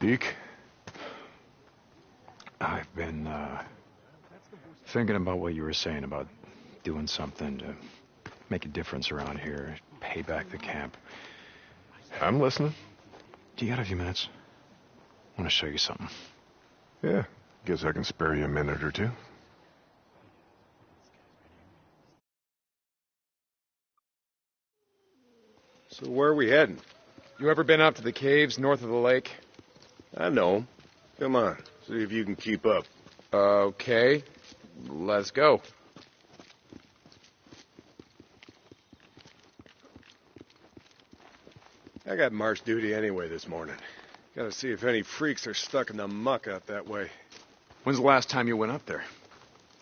Deke? I've been, thinking about what you were saying about doing something to make a difference around here, pay back the camp. I'm listening. Do you got a few minutes? I want to show you something. Yeah, guess I can spare you a minute or two. So where are we heading? You ever been up to the caves north of the lake? I know. Come on, see if you can keep up. Okay, let's go. I got march duty anyway this morning. Gotta see if any freaks are stuck in the muck out that way. When's the last time you went up there?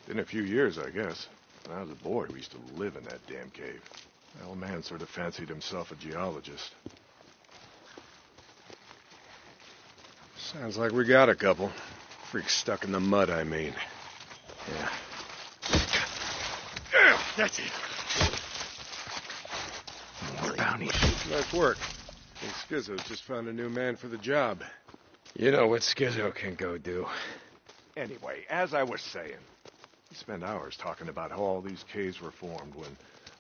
Been a few years, I guess. When I was a boy, we used to live in that damn cave. The old man sort of fancied himself a geologist. Sounds like we got a couple. Freaks stuck in the mud, I mean. Yeah. That's it. More bounties. Nice work. And Schizo's just found a new man for the job. You know what Schizo can go do. Anyway, as I was saying, we spent hours talking about how all these caves were formed when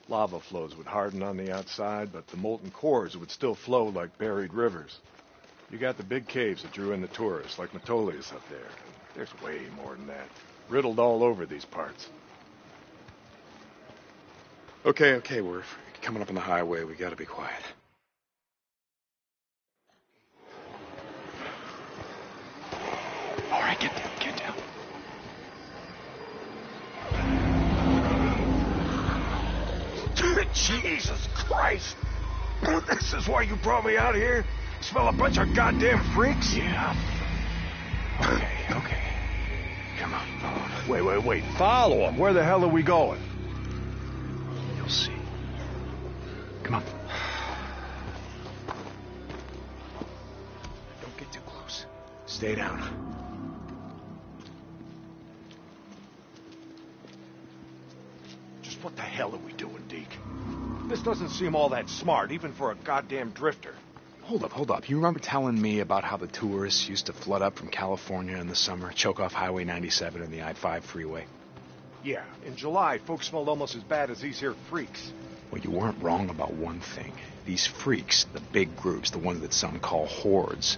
lava flows would harden on the outside, but the molten cores would still flow like buried rivers. You got the big caves that drew in the tourists, like Metolius up there. And there's way more than that. Riddled all over these parts. Okay, we're coming up on the highway. We gotta be quiet. All right, get down. Jesus Christ! This is why you brought me out here? Smell a bunch of goddamn freaks? Yeah. Okay. Come on, follow me. Wait. Follow them. Where the hell are we going? You'll see. Come on. Don't get too close. Stay down. Just what the hell are we doing, Deke? This doesn't seem all that smart, even for a goddamn drifter. Hold up. You remember telling me about how the tourists used to flood up from California in the summer, choke off Highway 97 and the I-5 freeway? Yeah, in July, folks smelled almost as bad as these here freaks. Well, you weren't wrong about one thing. These freaks, the big groups, the ones that some call hordes,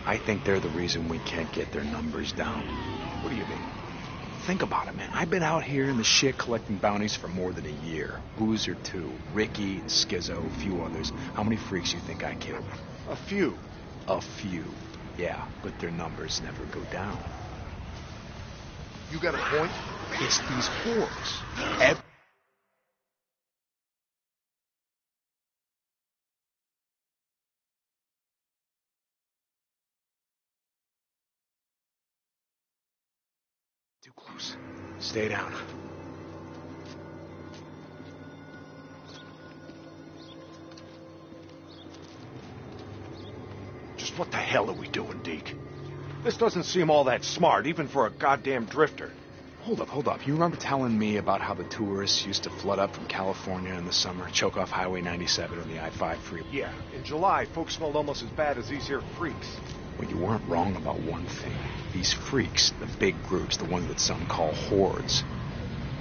I think they're the reason we can't get their numbers down. What do you mean? Think about it, man. I've been out here in the shit collecting bounties for more than a year. Boozer, too. Ricky, Schizo, a few others. How many freaks you think I killed? A few. A few. Yeah, but their numbers never go down. You got a point? It's these hordes. Too close. Stay down. Just what the hell are we doing, Deke? This doesn't seem all that smart, even for a goddamn drifter. Hold up. You remember telling me about how the tourists used to flood up from California in the summer, choke off Highway 97 and the I-5 freeway? Yeah, in July, folks smelled almost as bad as these here freaks. Well, you weren't wrong about one thing. These freaks, the big groups, the ones that some call hordes,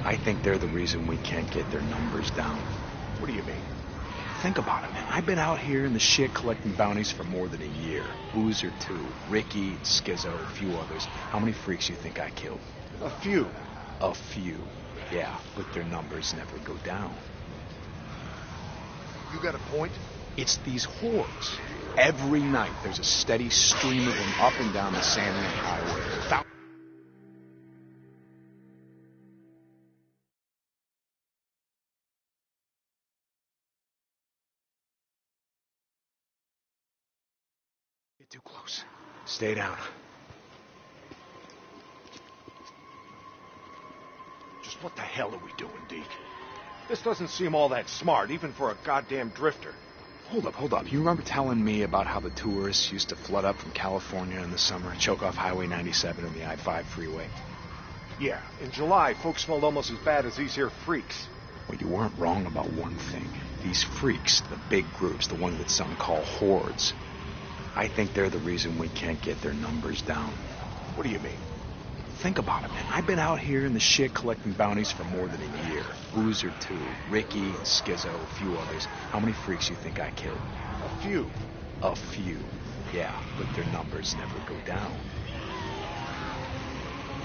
I think they're the reason we can't get their numbers down. What do you mean? Think about it, man. I've been out here in the shit collecting bounties for more than a year. Boozer, too. Ricky, Schizo, a few others. How many freaks you think I killed? A few. A few. Yeah, but their numbers never go down. You got a point? It's these hordes. Every night there's a steady stream of them up and down the Sandman Highway. Get too close. Stay down. Just what the hell are we doing, Deke? This doesn't seem all that smart, even for a goddamn drifter. Hold up. You remember telling me about how the tourists used to flood up from California in the summer, choke off Highway 97 and the I-5 freeway? Yeah, in July, folks smelled almost as bad as these here freaks. Well, you weren't wrong about one thing. These freaks, the big groups, the ones that some call hordes, I think they're the reason we can't get their numbers down. What do you mean? Think about it, man. I've been out here in the shit collecting bounties for more than a year. Boozer, too. Ricky, Skizzo, a few others. How many freaks you think I killed? A few. A few. Yeah, but their numbers never go down.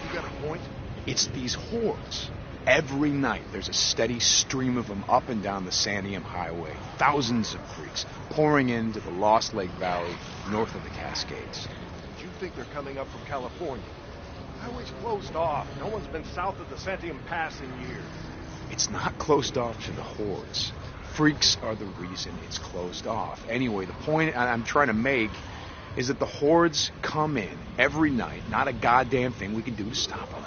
You got a point? It's these hordes. Every night there's a steady stream of them up and down the Santiam Highway. Thousands of freaks pouring into the Lost Lake Valley north of the Cascades. Do you think they're coming up from California? The highway's closed off. No one's been south of the Santiam Pass in years. It's not closed off to the hordes. Freaks are the reason it's closed off. Anyway, the point I'm trying to make is that the hordes come in every night. Not a goddamn thing we can do to stop them.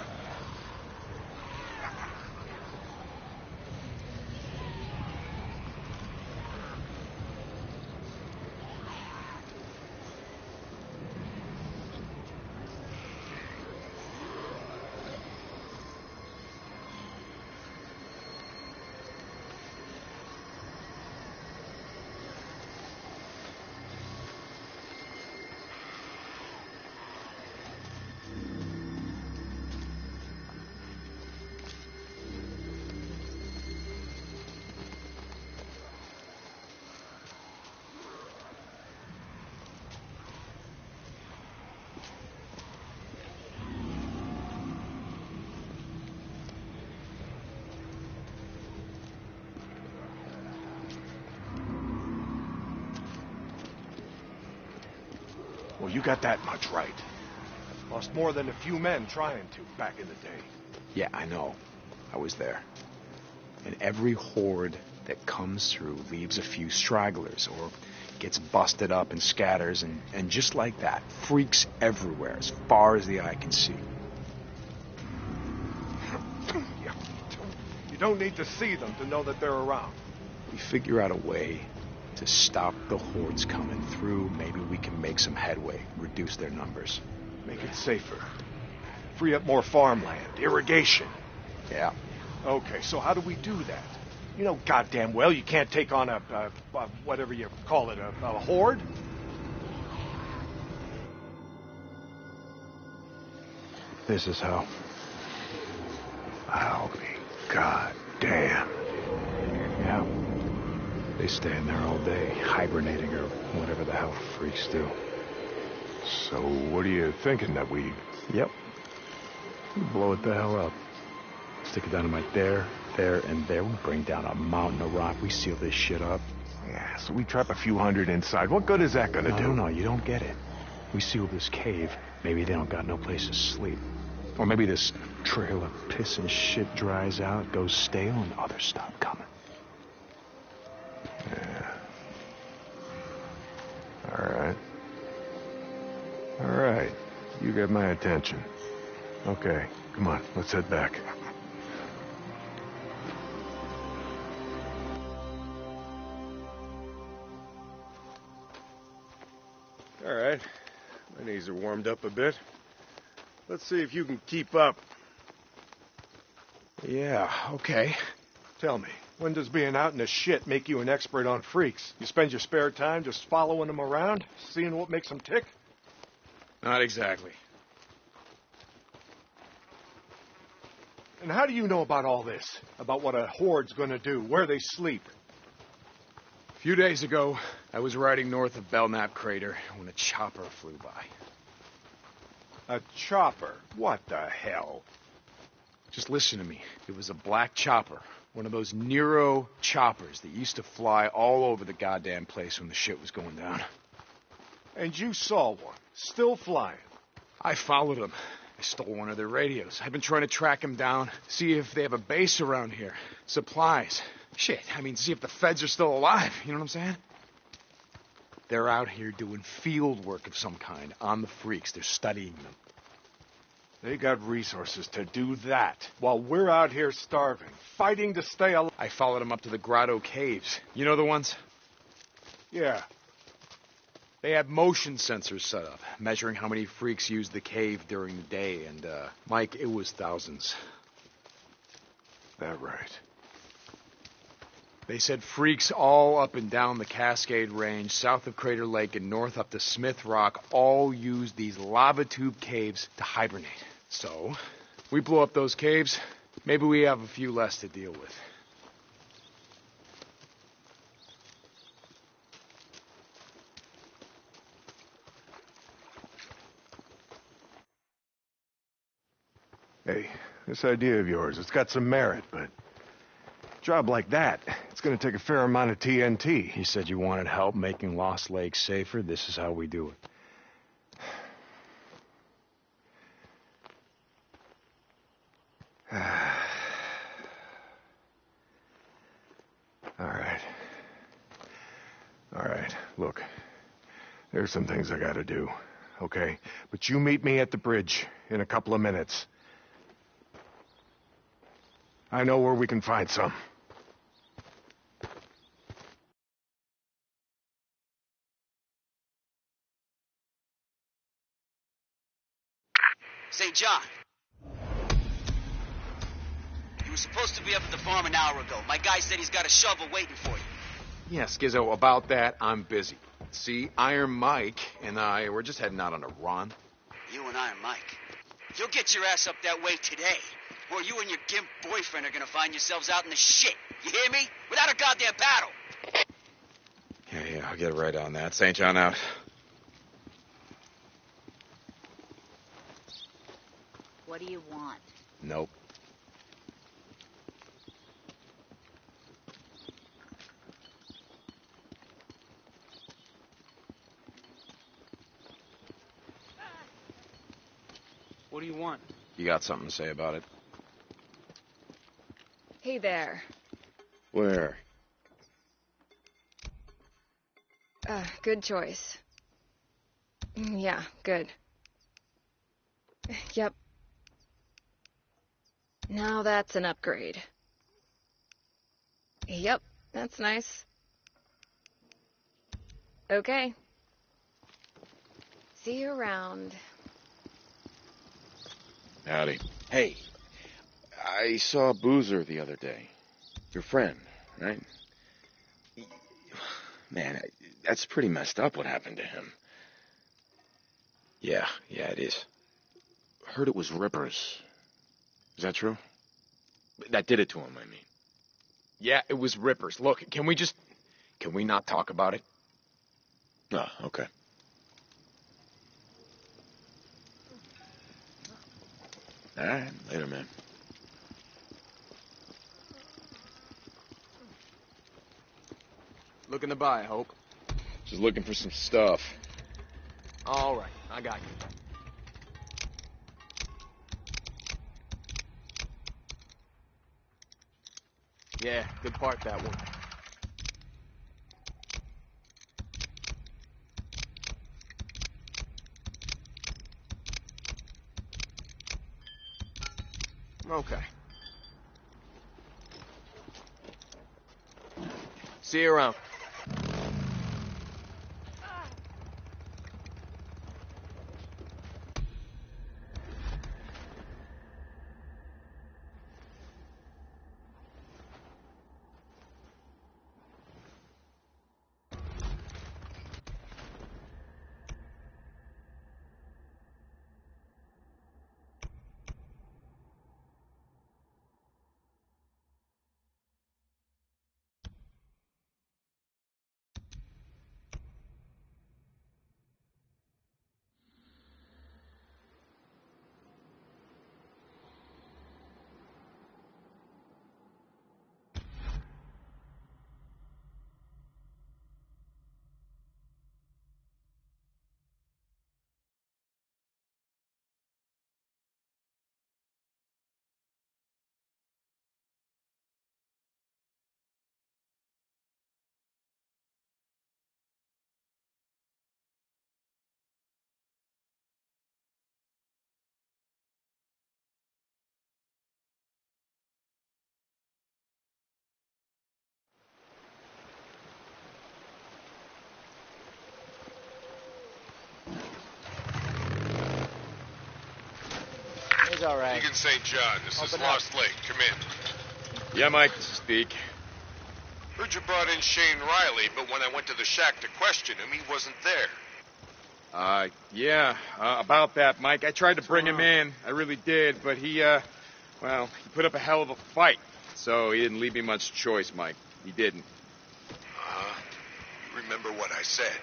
Well, you got that much right. Lost more than a few men trying to back in the day. Yeah, I know. I was there. And every horde that comes through leaves a few stragglers or gets busted up and scatters, and just like that, freaks everywhere as far as the eye can see. You don't need to see them to know that they're around. We figure out a way to stop the hordes coming through. Maybe we can make some headway, reduce their numbers. Make it safer. Free up more farmland, irrigation. Yeah. Okay, so how do we do that? You know goddamn well you can't take on a whatever you call it, a horde. This is how. I'll be goddamn. Yeah. They stay in there all day, hibernating or whatever the hell freaks do. So what are you thinking, that we... Yep. We blow it the hell up. Stick a dynamite there, and there. We bring down a mountain of rock. We seal this shit up. Yeah, so we trap a few hundred inside. What good is that gonna do? No, you don't get it. We seal this cave. Maybe they don't got no place to sleep. Or maybe this trail of piss and shit dries out, goes stale, and others stop coming. Yeah. All right. You get my attention. Okay, come on, let's head back. All right. My knees are warmed up a bit. Let's see if you can keep up. Yeah, okay. Tell me, when does being out in the shit make you an expert on freaks? You spend your spare time just following them around, seeing what makes them tick? Not exactly. And how do you know about all this? About what a horde's gonna do, where they sleep? A few days ago, I was riding north of Belknap Crater when a chopper flew by. A chopper? What the hell? Just listen to me. It was a black chopper. One of those Nero choppers that used to fly all over the goddamn place when the shit was going down. And you saw one, still flying. I followed them. I stole one of their radios. I've been trying to track them down, see if they have a base around here. Supplies. Shit, I mean, see if the feds are still alive. You know what I'm saying? They're out here doing field work of some kind on the freaks. They're studying them. They got resources to do that, while we're out here starving, fighting to stay alive. I followed them up to the Grotto Caves. You know the ones? Yeah. They have motion sensors set up, measuring how many freaks use the cave during the day, and, Mike, it was thousands. That right. They said freaks all up and down the Cascade Range, south of Crater Lake and north up to Smith Rock, all use these lava tube caves to hibernate. So, we blow up those caves, maybe we have a few less to deal with. Hey, this idea of yours, it's got some merit, but a job like that, it's gonna take a fair amount of TNT. He said you wanted help making Lost Lake safer. This is how we do it. All right, look, there's some things I gotta do, okay? But you meet me at the bridge in a couple of minutes. I know where we can find some. St. John. You were supposed to be up at the farm an hour ago. My guy said he's got a shovel waiting for you. Yeah, Skizzo, about that, I'm busy. See, Iron Mike and I, we're just heading out on a run. You and Iron Mike. You'll get your ass up that way today, or you and your gimp boyfriend are gonna find yourselves out in the shit. You hear me? Without a goddamn paddle. Yeah, I'll get right on that. St. John out. What do you want? Nope. What do you want? You got something to say about it? Hey there. Where? Good choice. Yeah, good. Yep. Now that's an upgrade. Yep, that's nice. Okay. See you around. Howdy. Hey, I saw Boozer the other day. Your friend, right? Man, that's pretty messed up what happened to him. Yeah, it is. Heard it was Rippers. Is that true? That did it to him, I mean. Yeah, it was Rippers. Look, can we not talk about it? Oh, okay. All right, later, man. Looking to buy, I hope. Just looking for some stuff. All right, I got you. Yeah, good part, that one. Okay. See you around. It's all right. Deacon St. John, this is Open up. Lost Lake. Come in. Yeah, Mike, this is Deke. Heard you brought in Shane Riley, but when I went to the shack to question him, he wasn't there. Yeah, about that, Mike. I tried to bring him in. I really did, but he put up a hell of a fight. So he didn't leave me much choice, Mike. He didn't. You remember what I said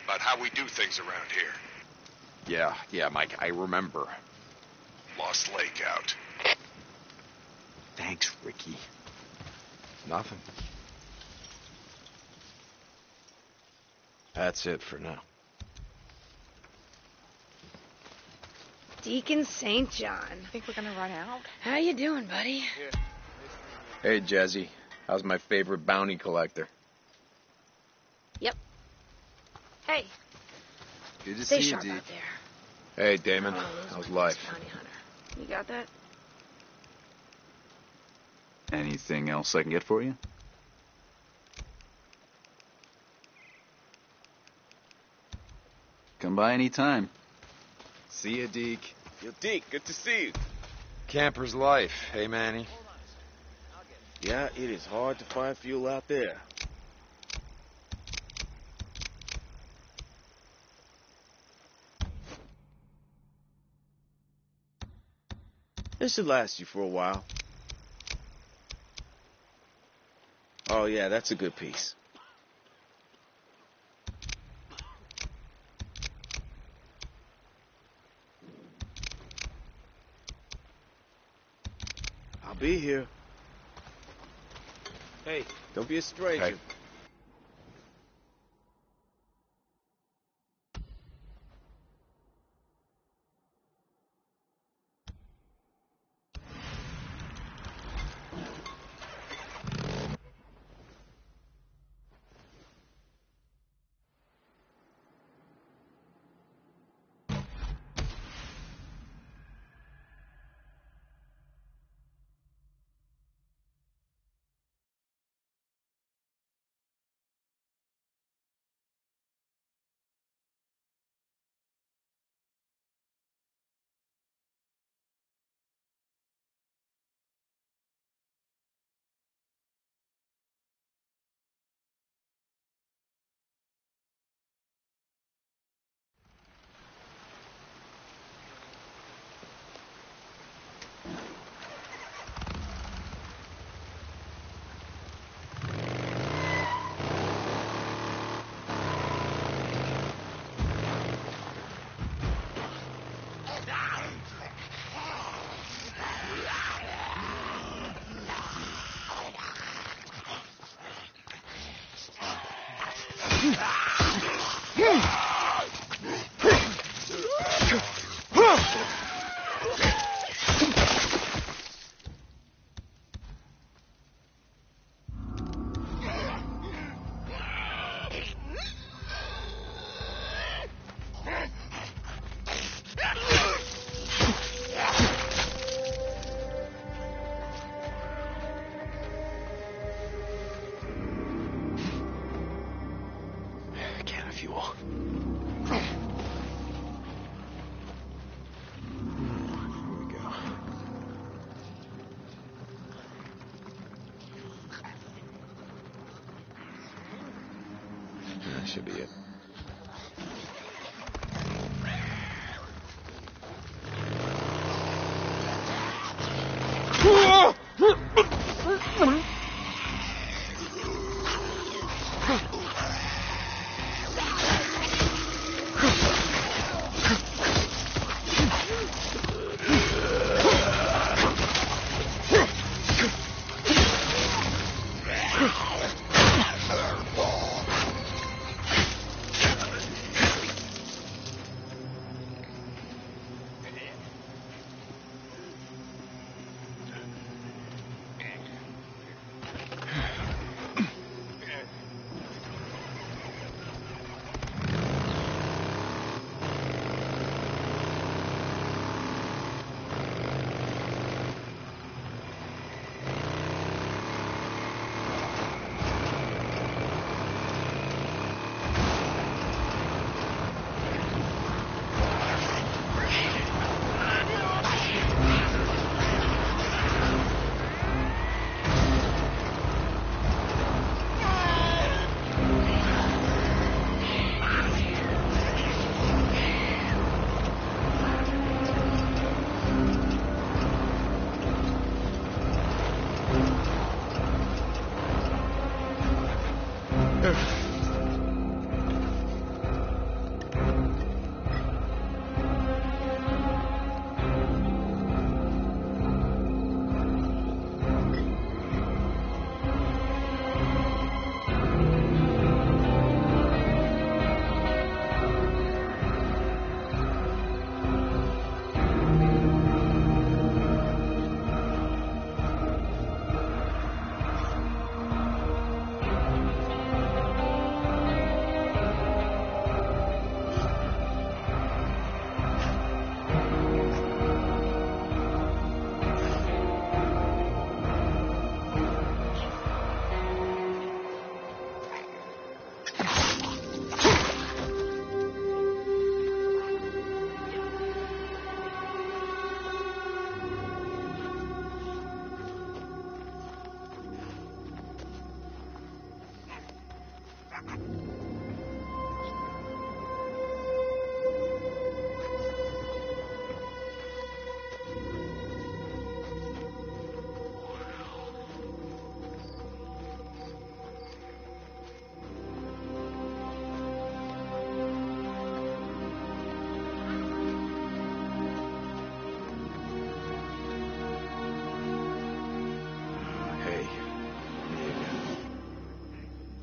about how we do things around here? Yeah, Mike, I remember. Lost Lake out. Thanks, Ricky. Nothing. That's it for now. Deacon St John. Think we're gonna run out? How you doing, buddy? Hey, Jazzy. How's my favorite bounty collector? Yep. Hey, Good to stay see you, sharp Deke. out there. Hey, Damon. Oh, those How's were life? bounty hunter. You got that? Anything else I can get for you? Come by any time. See you, Deke. Yo, Deke, good to see you. Camper's life. Hey, Manny. Yeah, it is hard to find fuel out there. This should last you for a while. Oh, yeah, that's a good piece. I'll be here. Hey, don't be a stranger. Hey. Can of fuel. Here we go. That should be it.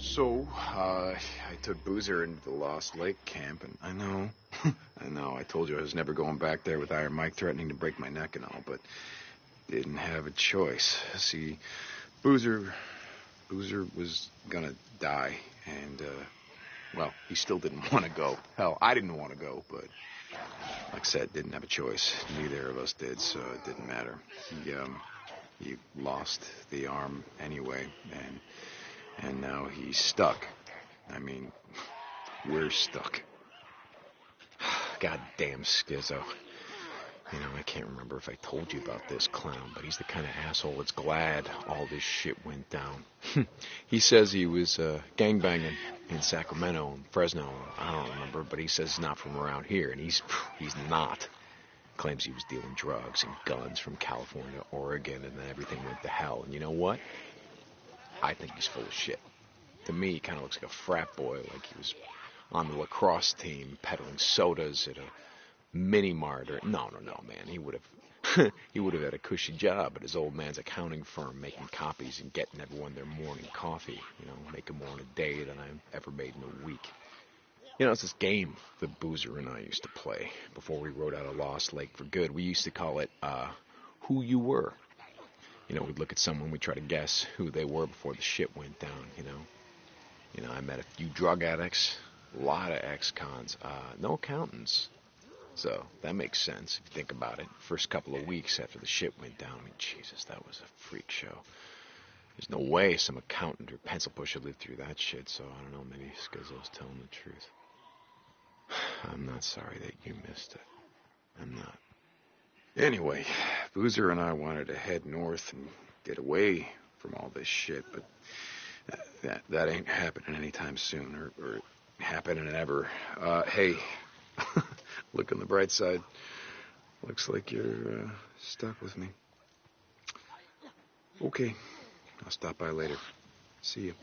So, I took Boozer into the Lost Lake camp, and I know, I told you I was never going back there with Iron Mike threatening to break my neck and all, but didn't have a choice. See, Boozer was gonna die, and, well, he still didn't want to go. Hell, I didn't want to go, but, like I said, didn't have a choice. Neither of us did, so it didn't matter. He lost the arm anyway, and now he's stuck. I mean, we're stuck. Goddamn Skizzo. You know, I can't remember if I told you about this clown, but he's the kind of asshole that's glad all this shit went down. He says he was gangbanging in Sacramento and Fresno. I don't remember, but he says he's not from around here, and he's not. Claims he was dealing drugs and guns from California to Oregon, and then everything went to hell. And you know what? I think he's full of shit. To me, he kind of looks like a frat boy, like he was on the lacrosse team peddling sodas at a mini-mart. Or no, man. He would have had a cushy job at his old man's accounting firm, making copies and getting everyone their morning coffee. You know, making more in a day than I ever made in a week. You know, it's this game that Boozer and I used to play before we rode out of Lost Lake for good. We used to call it, Who You Were. You know, we'd look at someone, we'd try to guess who they were before the shit went down, you know. You know, I met a few drug addicts, a lot of ex-cons, no accountants. So, that makes sense if you think about it. First couple of weeks after the shit went down, I mean, Jesus, that was a freak show. There's no way some accountant or pencil pusher lived through that shit, so I don't know, maybe Skizzo's telling the truth. I'm not sorry that you missed it. I'm not. Anyway, Boozer and I wanted to head north and get away from all this shit, but that ain't happening anytime soon, or happening ever. Hey, look on the bright side. Looks like you're stuck with me. Okay, I'll stop by later. See you.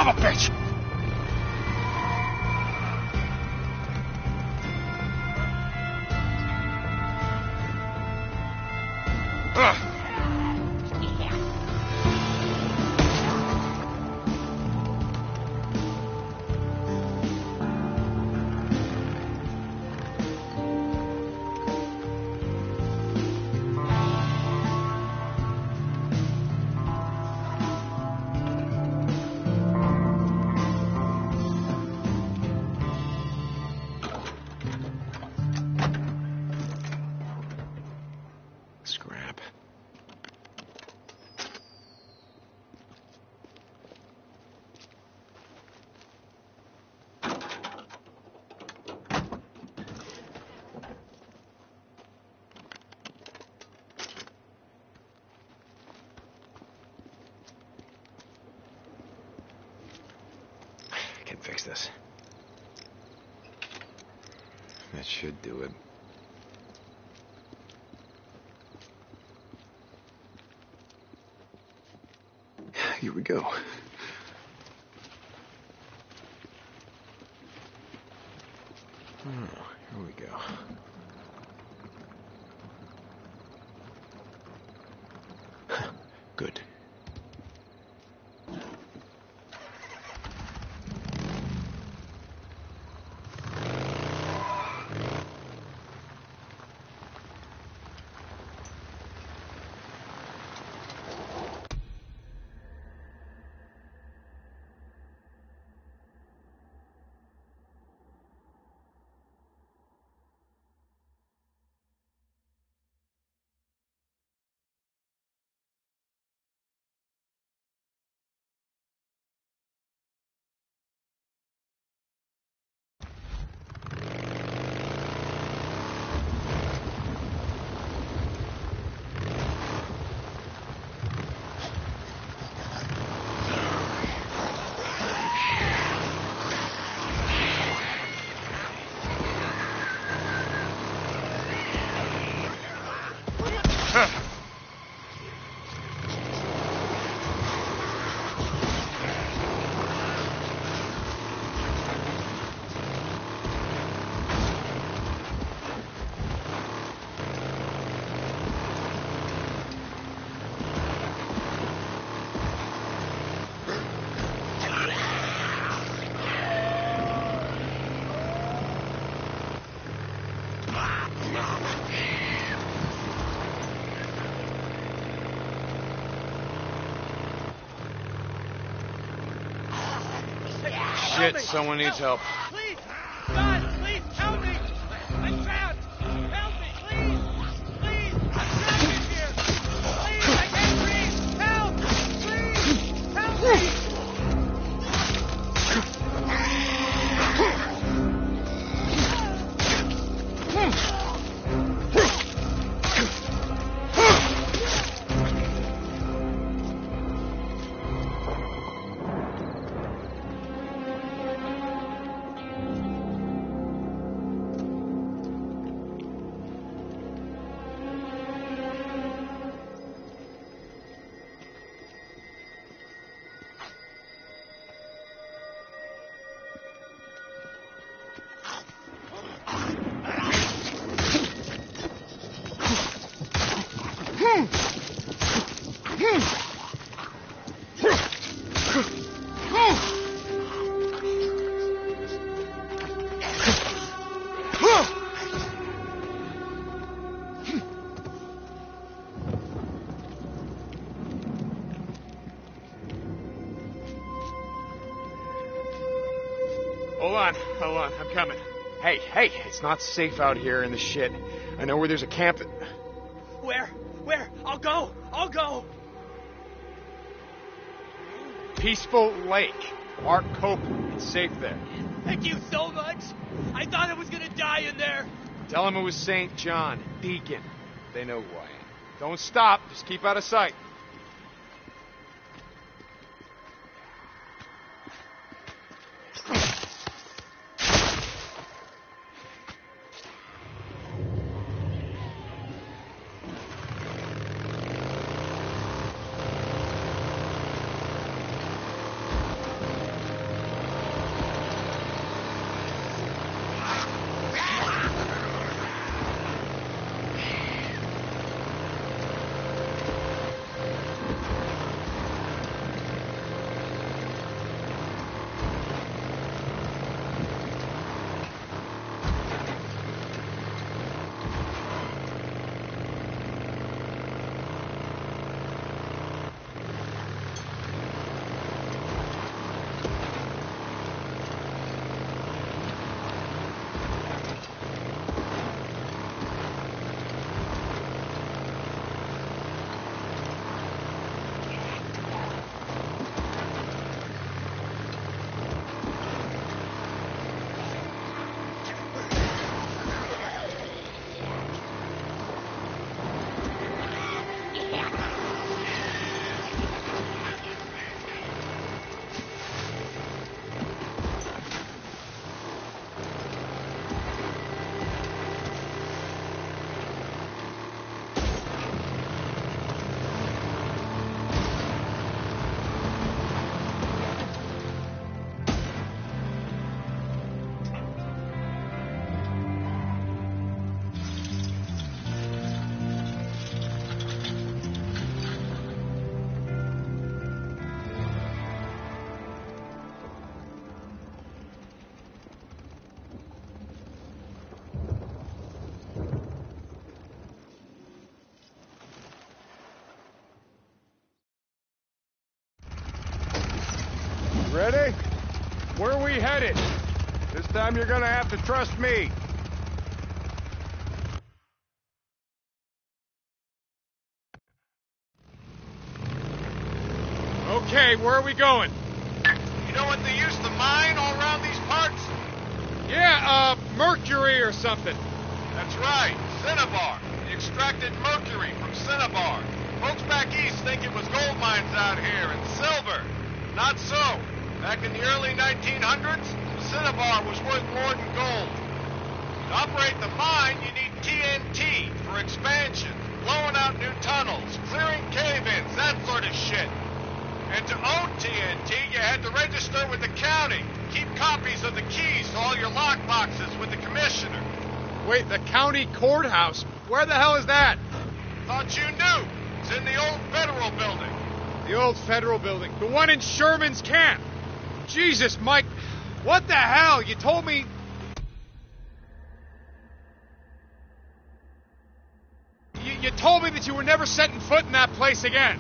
of a bitch! Scrap. I can fix this. That should do it. Here we go. Oh, here we go. Good. Shit, someone needs help. Please! God, please help me! I'm trapped! Help me, please! Please! I'm trapped in here! Please, I can't breathe! Help! Please! Help me! Hold on, I'm coming. Hey, it's not safe out here in the shit. I know where there's a camp that... Where? I'll go! Peaceful Lake. Mark Copeland. It's safe there. Thank you so much! I thought I was gonna die in there! Tell him it was St. John, Deacon. They know who I am. Don't stop, just keep out of sight. Ready? Where are we headed? This time you're gonna have to trust me. Okay, where are we going? You know what they used to mine all around these parts? Yeah, mercury or something. That's right, cinnabar. They extracted mercury from cinnabar. Folks back east think it was gold mines out here and silver. Not so. Back in the early 1900s, cinnabar was worth more than gold. To operate the mine, you need TNT for expansion, blowing out new tunnels, clearing cave-ins, that sort of shit. And to own TNT, you had to register with the county, keep copies of the keys to all your lockboxes with the commissioner. Wait, the county courthouse? Where the hell is that? Thought you knew. It's in the old federal building. The old federal building. The one in Sherman's camp. Jesus, Mike. What the hell? You told me... You told me that you were never setting foot in that place again.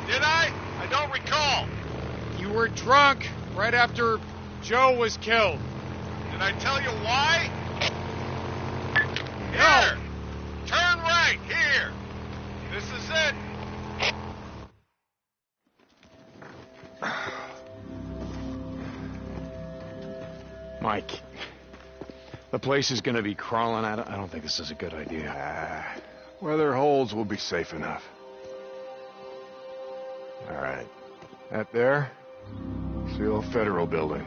Did I? I don't recall. You were drunk right after Joe was killed. Did I tell you why? No. Here. Turn right, here. This is it. Mike, the place is going to be crawling out. I don't think this is a good idea. Where there are holes, we'll be safe enough. All right. That there? It's the old federal building.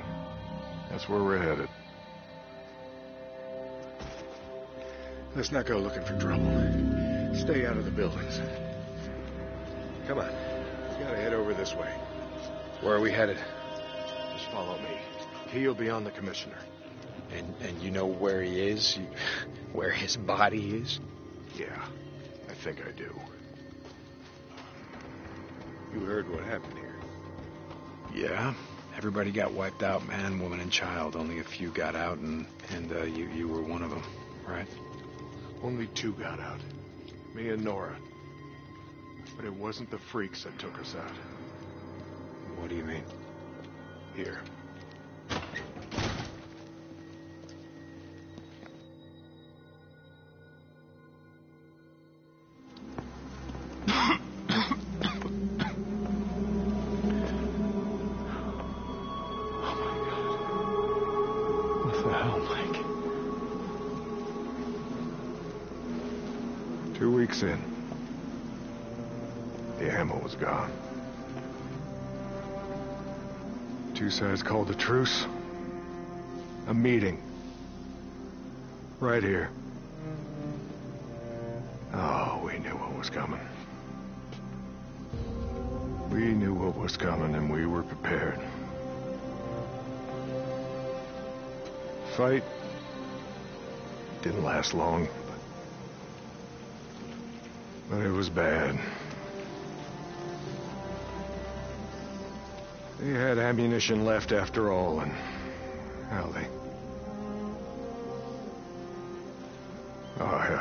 That's where we're headed. Let's not go looking for trouble. Stay out of the buildings. Come on. We gotta head over this way. Where are we headed? Just follow me. He'll be on the commissioner. And you know where he is? Where his body is? Yeah, I think I do. You heard what happened here. Yeah. Everybody got wiped out, man, woman, and child. Only a few got out, and you were one of them, right? Only 2 got out. Me and Nora. But it wasn't the freaks that took us out. What do you mean? Here. What the hell, Mike? 2 weeks in. The ammo was gone. 2 sides called a truce. A meeting. Right here. Oh, we knew what was coming. We knew what was coming, and we were prepared. Fight didn't last long, but it was bad. They had ammunition left after all, and hell,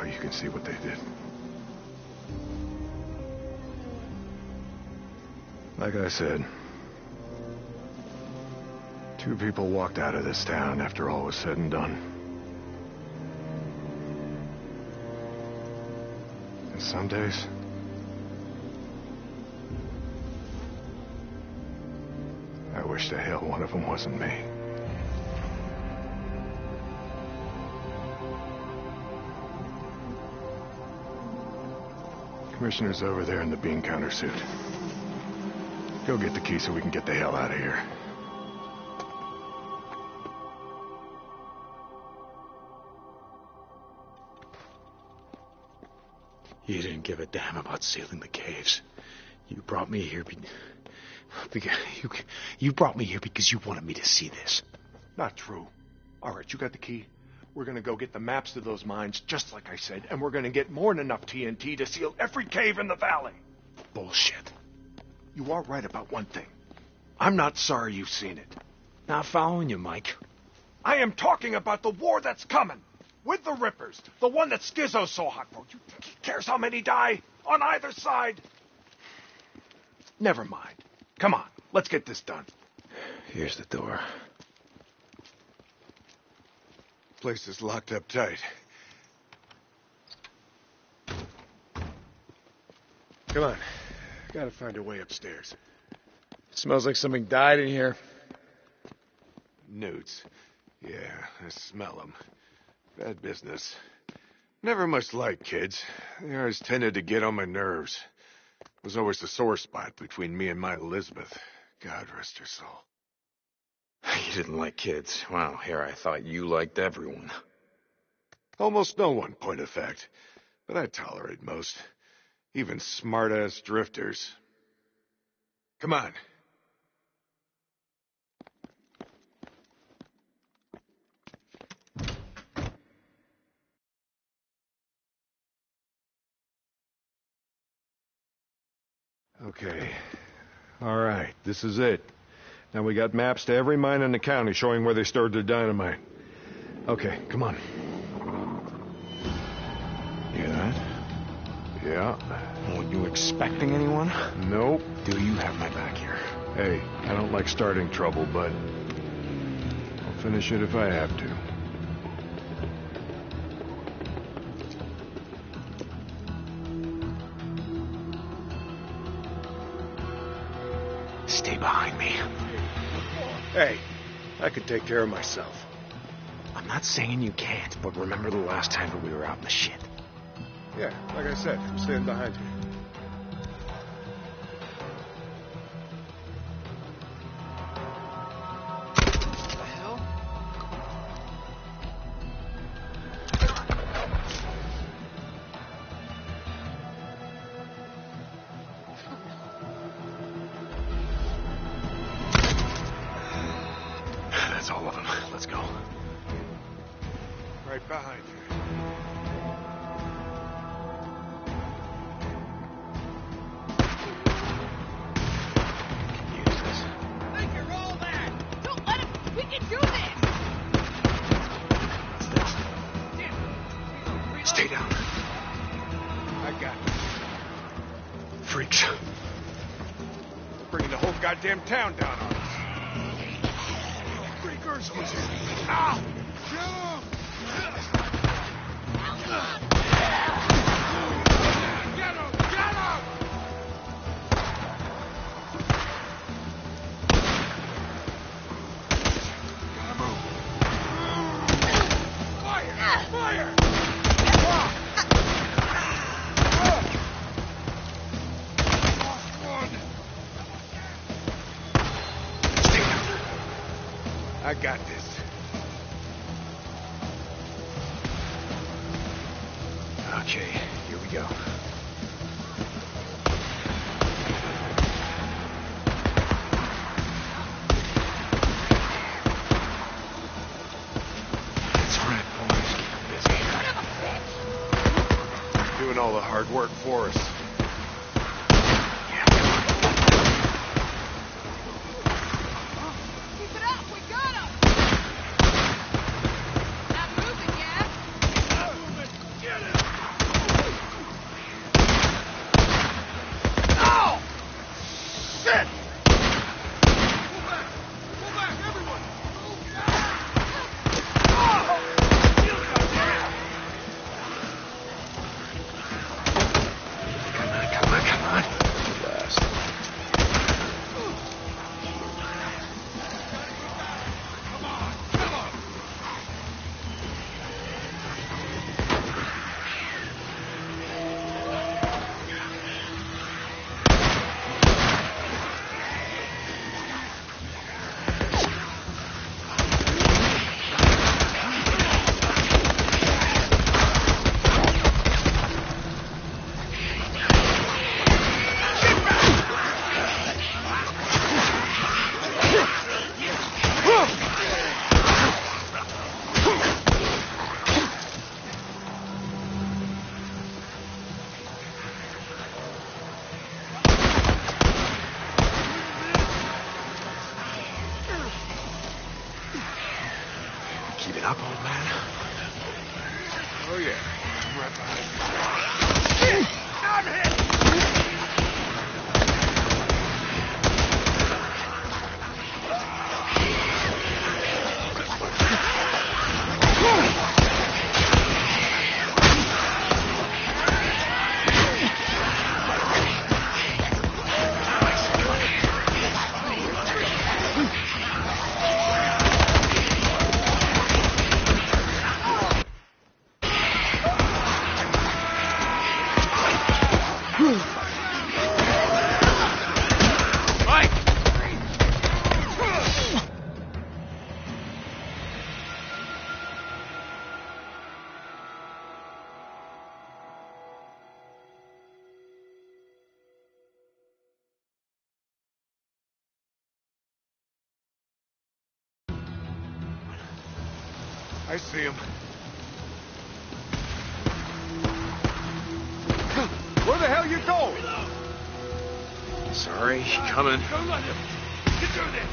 you can see what they did. Like I said, 2 people walked out of this town after all was said and done. And some days, I wish to hell one of them wasn't me. Commissioner's over there in the bean counter suit. Go get the key so we can get the hell out of here. You didn't give a damn about sealing the caves. You brought me here you brought me here because you wanted me to see this. Not true. All right, you got the key. We're gonna go get the maps to those mines, just like I said, and we're gonna get more than enough TNT to seal every cave in the valley. Bullshit. You are right about one thing. I'm not sorry you've seen it. Not following you, Mike. I am talking about the war that's coming. With the Rippers. The one that Schizo's so hot for. You think he cares how many die? On either side? Never mind. Come on, let's get this done. Here's the door. Place is locked up tight. Come on. Gotta find a way upstairs. Smells like something died in here. Newts. Yeah, I smell them. Bad business. Never much liked kids. They always tended to get on my nerves. It was always the sore spot between me and my Elizabeth. God rest her soul. You didn't like kids. Wow, here I thought you liked everyone. Almost no one, point of fact. But I tolerate most. Even smart-ass drifters. Come on. Okay. All right, this is it. Now we got maps to every mine in the county showing where they stored their dynamite. Okay, come on. Hear that? Yeah. Weren't you expecting anyone? Nope. Do you have my back here? Hey, I don't like starting trouble, but I'll finish it if I have to. Stay behind me. Hey, I can take care of myself. I'm not saying you can't, but remember the last time that we were out in the shit. Yeah, like I said, I'm staying behind you. That's all of them. Let's go. Right behind you. Use this. Make her roll that! Don't let him! We can do this! What's this? Stay down. I got this. Freaks. Bringing the whole goddamn town down on us. Freakers was here. Ow! Kill him! Get him! Get him! Fire! Fire! Lost one. I got this. Okay, here we go. That's right, boys. Keep busy. Doing all the hard work for us. Yeah, come on. Keep it up! We got him! Not moving yet! Not moving. Get it! Oh! Shit! Pull back! Pull back, everyone! I see him. Where the hell you going? Sorry, coming. Don't let him. Get through there.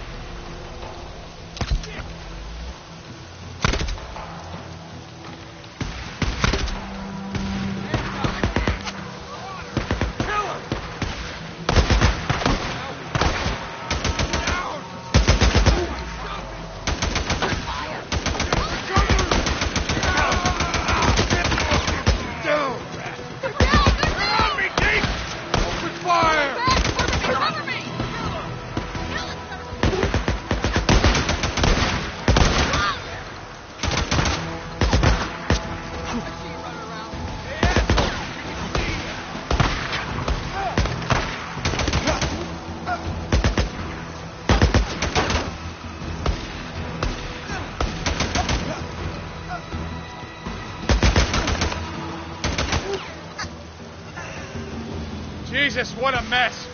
Jesus, what a mess.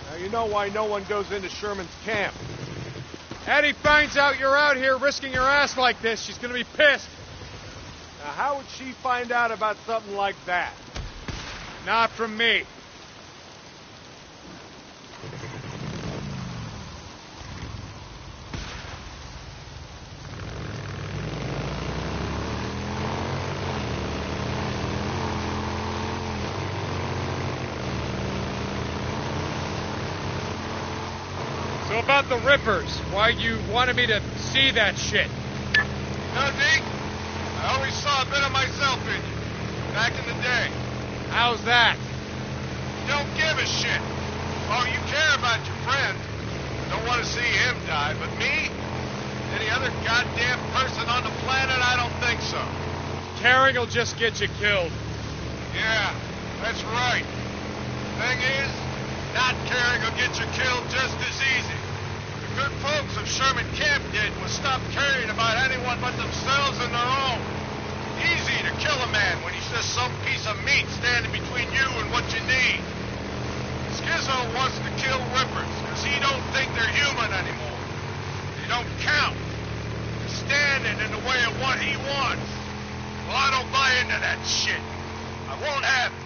Now you know why no one goes into Sherman's camp. Addie finds out you're out here risking your ass like this, she's gonna be pissed. Now how would she find out about something like that? Not from me. So about the Rippers, why you wanted me to see that shit? No, Deke. I always saw a bit of myself in you. Back in the day. How's that? You don't give a shit. Oh, you care about your friend. Don't want to see him die, but me? Any other goddamn person on the planet? I don't think so. Caring will just get you killed. Yeah, that's right. Thing is, not caring will get you killed just as easy. The good folks of Sherman Camp did was stop caring about anyone but themselves and their own. Easy to kill a man when he's just some piece of meat standing between you and what you need. Skizzo wants to kill Rippers because he don't think they're human anymore. They don't count. They're standing in the way of what he wants. Well, I don't buy into that shit. I won't have it.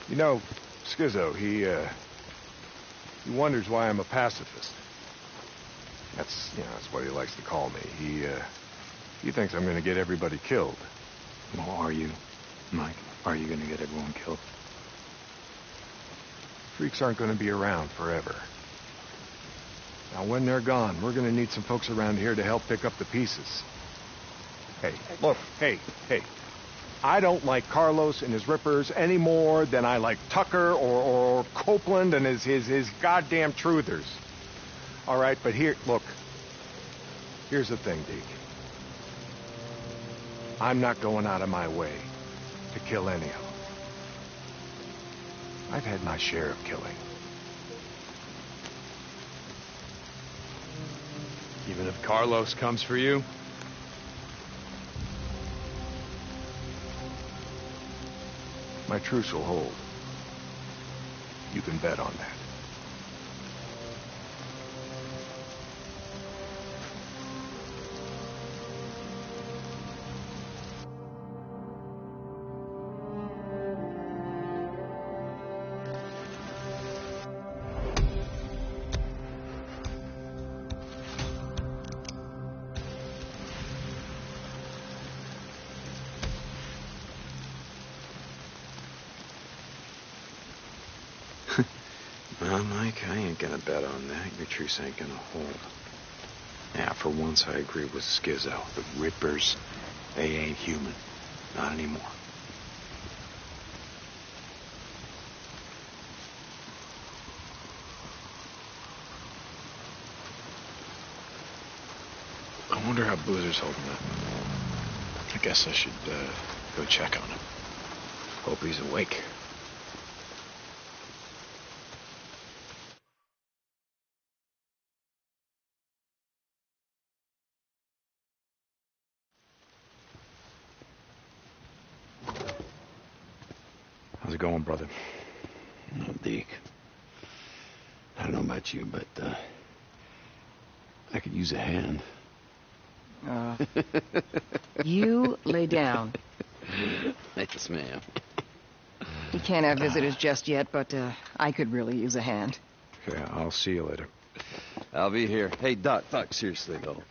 You know, Skizzo, he wonders why I'm a pacifist. That's what he likes to call me. He thinks I'm going to get everybody killed. Well, are you, Mike? Are you going to get everyone killed? Freaks aren't going to be around forever. Now, when they're gone, we're going to need some folks around here to help pick up the pieces. Hey, look, hey. I don't like Carlos and his Rippers any more than I like Tucker or Copeland and his goddamn truthers. All right, but here's the thing, Deke. I'm not going out of my way to kill any of them. I've had my share of killing. Even if Carlos comes for you? My truce will hold. You can bet on that. Well, Mike, I ain't gonna bet on that. Your truce ain't gonna hold. Yeah, for once I agree with Skizzo. The Rippers, they ain't human. Not anymore. I wonder how Boozer's holding up. guess I should go check on him. Hope he's awake. How's it going, brother? No, Deke. I don't know about you, but I could use a hand. You lay down. Yes, ma'am. We can't have visitors just yet, but I could really use a hand. Okay, I'll see you later. I'll be here. Hey, Doc, seriously, though.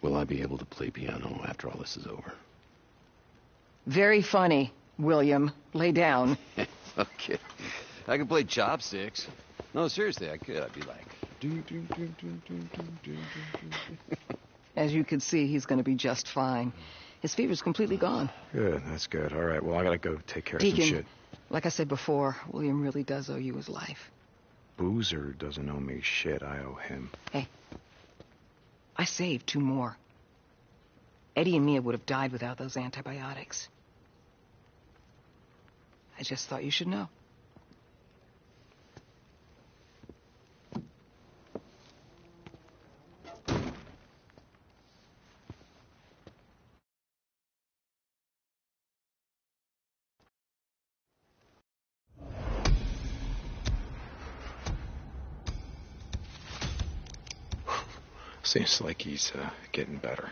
Will I be able to play piano after all this is over? Very funny, William. Lay down. Okay. I can play chopsticks. No, seriously, I could. I'd be like... As you can see, he's going to be just fine. His fever's completely gone. Good, that's good. All right, well, I gotta go take care of Deacon, some shit. like I said before, William really does owe you his life. Boozer doesn't owe me shit. I owe him. Hey, I saved 2 more. Eddie and Mia would have died without those antibiotics. I just thought you should know. Seems like he's getting better.